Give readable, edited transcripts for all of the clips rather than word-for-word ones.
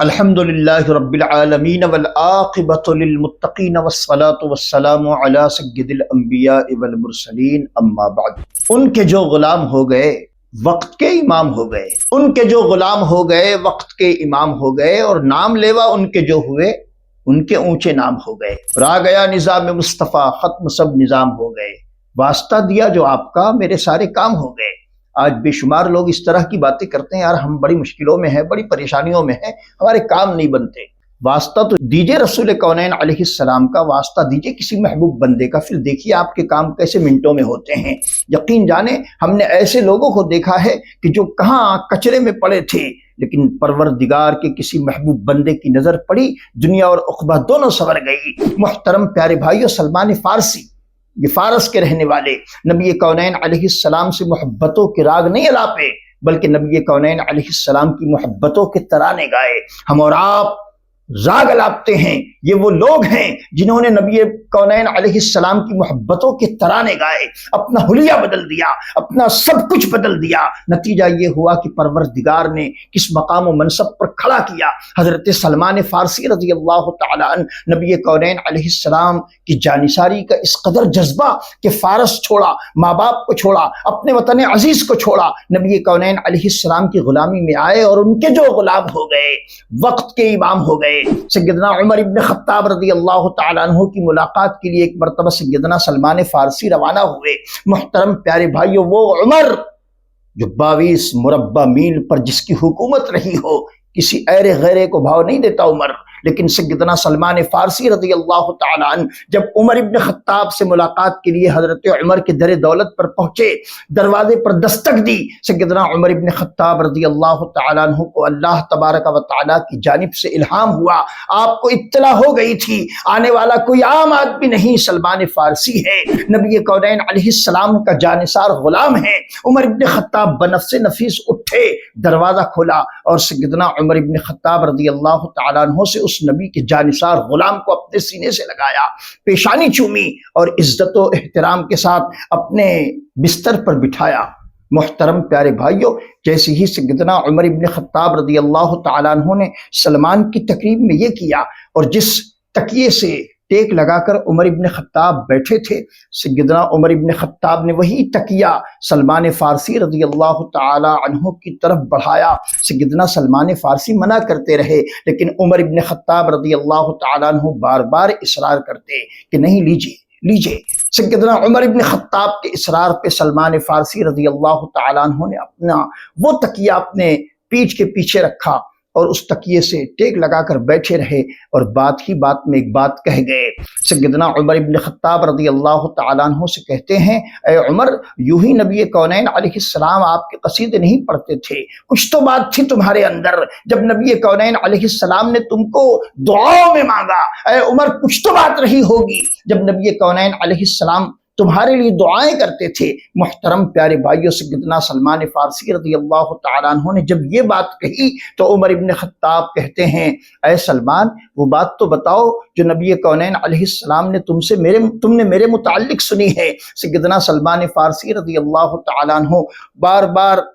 الحمدللہ رب العالمین والعاقبۃ للمتقین والصلاة والسلام علی سید الانبیاء والمرسلین اما بعد۔ ان کے جو غلام ہو گئے وقت کے امام ہو گئے، ان کے جو غلام ہو گئے وقت کے امام ہو گئے، اور نام لیوا ان کے جو ہوئے ان کے اونچے نام ہو گئے۔ اور آ گیا نظام مصطفیٰ، ختم سب نظام ہو گئے، واسطہ دیا جو آپ کا میرے سارے کام ہو گئے۔ آج بے شمار لوگ اس طرح کی باتیں کرتے ہیں، یار ہم بڑی مشکلوں میں ہیں، بڑی پریشانیوں میں ہیں، ہمارے کام نہیں بنتے۔ واسطہ تو دیجئے رسول کونین علیہ السلام کا، واسطہ دیجئے کسی محبوب بندے کا، پھر دیکھیے آپ کے کام کیسے منٹوں میں ہوتے ہیں۔ یقین جانیں ہم نے ایسے لوگوں کو دیکھا ہے کہ جو کہاں کچرے میں پڑے تھے، لیکن پروردگار کے کسی محبوب بندے کی نظر پڑی، دنیا اور عقبہ دونوں سنور گئی۔ محترم پیارے بھائیو، سلمان فارسی، یہ فارس کے رہنے والے، نبی کونین علیہ السلام سے محبتوں کے راگ نہیں الاپے، بلکہ نبی کونین علیہ السلام کی محبتوں کے ترانے گائے۔ ہم اور آپ راگ الاپتے ہیں، یہ وہ لوگ ہیں جنہوں نے نبی کونین علیہ السلام کی محبتوں کے ترانے گائے، اپنا حلیہ بدل دیا، اپنا سب کچھ بدل دیا۔ نتیجہ یہ ہوا کہ پروردگار نے کس مقام و منصب پر کھڑا کیا۔ حضرت سلمان فارسی رضی اللہ تعالیٰ عنہ، نبی کونین علیہ السلام کی جانثاری کا اس قدر جذبہ کہ فارس چھوڑا، ماں باپ کو چھوڑا، اپنے وطن عزیز کو چھوڑا، نبی کونین علیہ السلام کی غلامی میں آئے، اور ان کے جو غلام ہو گئے وقت کے امام ہو گئے۔ سیدنا عمر ابن خطاب رضی اللہ تعالیٰ عنہ کی ملاقات کے لیے ایک مرتبہ سیدنا سلمان فارسی روانہ ہوئے۔ محترم پیارے بھائیو، وہ عمر جو 22 مربع میل پر جس کی حکومت رہی ہو، کسی ایرے غیرے کو بھاؤ نہیں دیتا عمر، لیکن سیدنا سلمان فارسی رضی اللہ تعالیٰ عنہ جب عمر ابن خطاب سے ملاقات کے لیے حضرت عمر کے در دولت پر پہنچے، دروازے پر دستک دی، سیدنا عمر ابن خطاب رضی اللہ تعالیٰ عنہ کو اللہ تبارک و تعالیٰ کی جانب سے الہام ہوا، آپ کو اطلاع ہو گئی تھی آنے والا کوئی عام آدمی نہیں، سلمان فارسی ہے، نبی کونین علیہ السلام کا جانثار غلام ہے۔ عمر ابن خطاب بنفس نفیس اٹھے، دروازہ کھولا، اور سیدنا عمر ابن خطاب رضی اللہ تعالیٰ عنہ سے اس نبی کے جانثار غلام کو اپنے سینے سے لگایا، پیشانی چومی، اور عزت و احترام کے ساتھ اپنے بستر پر بٹھایا۔ محترم پیارے بھائیو، جیسے ہی سیدنا عمر ابن خطاب رضی اللہ تعالیٰ عنہ نے سلمان کی تقریب میں یہ کیا، اور جس تکیے سے ٹیک لگا کر عمر ابن خطاب بیٹھے تھے، سیدنا عمر ابن خطاب نے وہی تکیہ سلمان فارسی رضی اللہ تعالی عنہ کی طرف بڑھایا۔ سیدنا سلمان فارسی منع کرتے رہے، لیکن عمر ابن خطاب رضی اللہ تعالی عنہ بار بار اصرار کرتے کہ نہیں، لیجئے۔ سیدنا عمر ابن خطاب کے اصرار پہ سلمان فارسی رضی اللہ تعالی عنہ نے اپنا وہ تکیہ اپنے پیٹھ کے پیچھے رکھا، اور اس تکیے سے ٹیک لگا کر بیٹھے رہے، اور بات ہی بات میں ایک بات کہہ گئے۔ سیدنا عمر ابن خطاب رضی اللہ تعالیٰ عنہ سے کہتے ہیں، اے عمر، یوں ہی نبی کونین علیہ السلام آپ کے قصیدے نہیں پڑھتے تھے، کچھ تو بات تھی تمہارے اندر، جب نبی کونین علیہ السلام نے تم کو دعاؤں میں مانگا، اے عمر کچھ تو بات رہی ہوگی جب نبی کونین علیہ السلام تمہارے لیے دعائیں کرتے تھے۔ محترم پیارے بھائیو، سیدنا سلمان فارسی رضی اللہ تعالیٰ عنہ نے جب یہ بات کہی تو عمر ابن خطاب کہتے ہیں، اے سلمان، وہ بات تو بتاؤ جو نبی کونین علیہ السلام نے تم نے میرے متعلق سنی ہے۔ سیدنا سلمان فارسی رضی اللہ تعالیٰ عنہ بار بار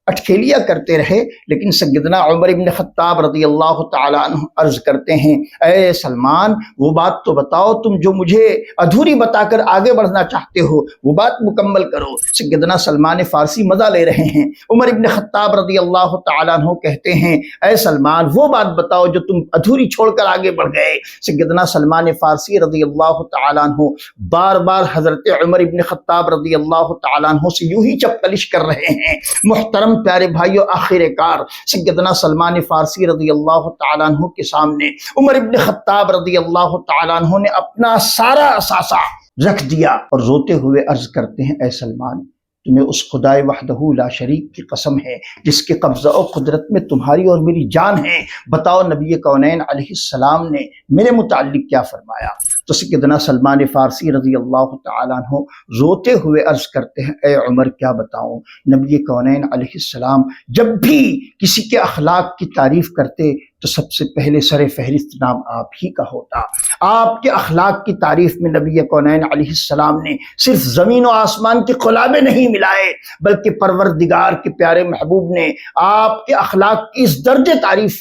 اٹکھیلیاں کرتے رہے، لیکن سیدنا عمر ابن خطاب رضی اللہ تعالیٰ عنہ عرض کرتے ہیں، اے سلمان، وہ بات تو بتاؤ تم جو مجھے ادھوری بتا کر آگے بڑھنا چاہتے ہو، وہ بات مکمل کرو۔ سیدنا سلمان فارسی مزہ لے رہے ہیں۔ عمر ابن خطاب رضی اللہ تعالیٰ عنہ کہتے ہیں، اے سلمان، وہ بات بتاؤ جو تم ادھوری چھوڑ کر آگے بڑھ گئے۔ سیدنا سلمان فارسی رضی اللہ تعالیٰ عنہ بار بار حضرت عمر ابن خطاب رضی اللہ تعالیٰ عنہ سے یوں ہی چپکلش کر رہے ہیں۔ محترم پیارے بھائیو، آخر کار سیدنا سلمان فارسی رضی اللہ تعالیٰ عنہ کے سامنے عمر ابن خطاب رضی اللہ تعالیٰ عنہ نے اپنا سارا اثاثہ رکھ دیا، اور روتے ہوئے عرض کرتے ہیں، اے سلمان، تمہیں اس خدائے وحدہ لا شریک کی قسم ہے جس کے قبضہ و قدرت میں تمہاری اور میری جان ہے، بتاؤ نبی کونین علیہ السلام نے میرے متعلق کیا فرمایا؟ تو سیدنا سلمان فارسی رضی اللہ تعالیٰ عنہ روتے ہوئے عرض کرتے ہیں، اے عمر، کیا بتاؤں، نبی کونین علیہ السلام جب بھی کسی کے اخلاق کی تعریف کرتے تو سب سے پہلے سر فہرست نام آپ ہی کا ہوتا۔ آپ کے اخلاق کی تعریف میں نبی کونین علیہ السلام نے صرف زمین و آسمان کے خلابے نہیں ملائے، بلکہ پروردگار کے پیارے محبوب نے آپ کے اخلاق کی اس درجے تعریف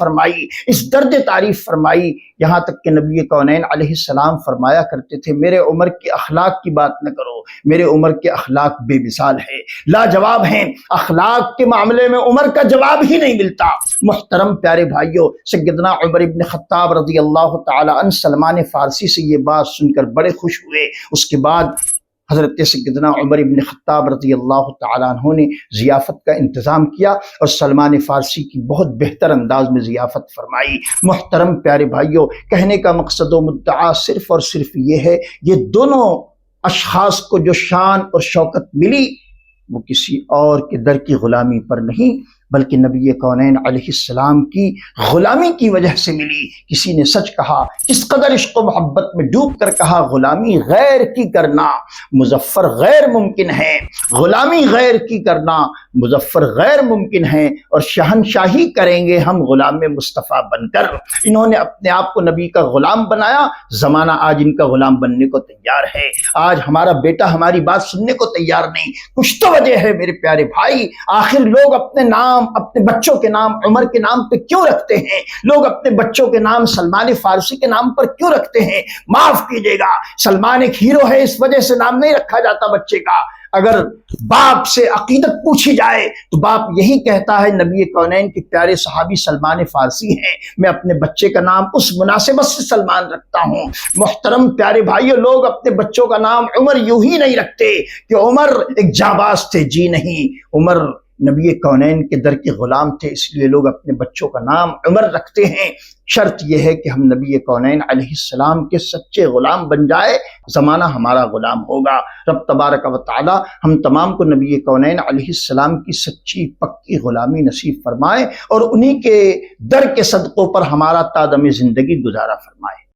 فرمائی، یہاں تک کہ نبی کونین علیہ السلام فرمایا کرتے تھے میرے عمر کے اخلاق کی بات نہ کرو، میرے عمر کے اخلاق بے مثال ہے، لاجواب ہیں، اخلاق کے معاملے میں عمر کا جواب ہی نہیں ملتا۔ محترم پیارے بھائیوں، سیدنا عمر ابن خطاب رضی اللہ تعالی عنہ سلمان فارسی سے یہ بات سن کر بڑے خوش ہوئے۔ اس کے بعد حضرت سیدنا عمر ابن خطاب رضی اللہ تعالیٰ عنہ نے ضیافت کا انتظام کیا اور سلمان فارسی کی بہت بہتر انداز میں ضیافت فرمائی۔ محترم پیارے بھائیوں، کہنے کا مقصد و مدعا صرف اور صرف یہ ہے، یہ دونوں اشخاص کو جو شان اور شوکت ملی وہ کسی اور کے در کی غلامی پر نہیں بلکہ نبی کونین علیہ السلام کی غلامی کی وجہ سے ملی۔ کسی نے سچ کہا، اس قدر عشق و محبت میں ڈوب کر کہا، غلامی غیر کی کرنا مظفر غیر ممکن ہے، غلامی غیر کی کرنا مظفر غیر ممکن ہے، اور شہنشاہی کریں گے ہم غلام مصطفیٰ بن کر۔ انہوں نے اپنے آپ کو نبی کا غلام بنایا، زمانہ آج ان کا غلام بننے کو تیار ہے۔ آج ہمارا بیٹا ہماری بات سننے کو تیار نہیں، کچھ تو وجہ ہے میرے پیارے بھائی۔ آخر لوگ اپنے نام، اپنے بچوں کے نام عمر کے نام پہ کیوں رکھتے ہیں؟ لوگ اپنے بچوں کے نام سلمان فارسی کے نام پر کیوں رکھتے ہیں؟ معاف کیجیے گا، سلمان ایک ہیرو ہے، اس وجہ سے نام نہیں رکھا جاتا بچے کا۔ اگر باپ سے عقیدت پوچھی جائے تو باپ یہی کہتا ہے نبی کونین کے پیارے صحابی سلمان فارسی ہیں، میں اپنے بچے کا نام اس مناسبت سے سلمان رکھتا ہوں۔ محترم پیارے بھائیوں، لوگ اپنے بچوں کا نام عمر یوں ہی نہیں رکھتے کہ عمر ایک جانباز تھے، جی نہیں، عمر نبی کونین کے در کے غلام تھے، اس لیے لوگ اپنے بچوں کا نام عمر رکھتے ہیں۔ شرط یہ ہے کہ ہم نبی کونین علیہ السلام کے سچے غلام بن جائے، زمانہ ہمارا غلام ہوگا۔ رب تبارک و تعالی ہم تمام کو نبی کونین علیہ السلام کی سچی پکی غلامی نصیب فرمائے اور انہی کے در کے صدقوں پر ہمارا تا دم زندگی گزارا فرمائے۔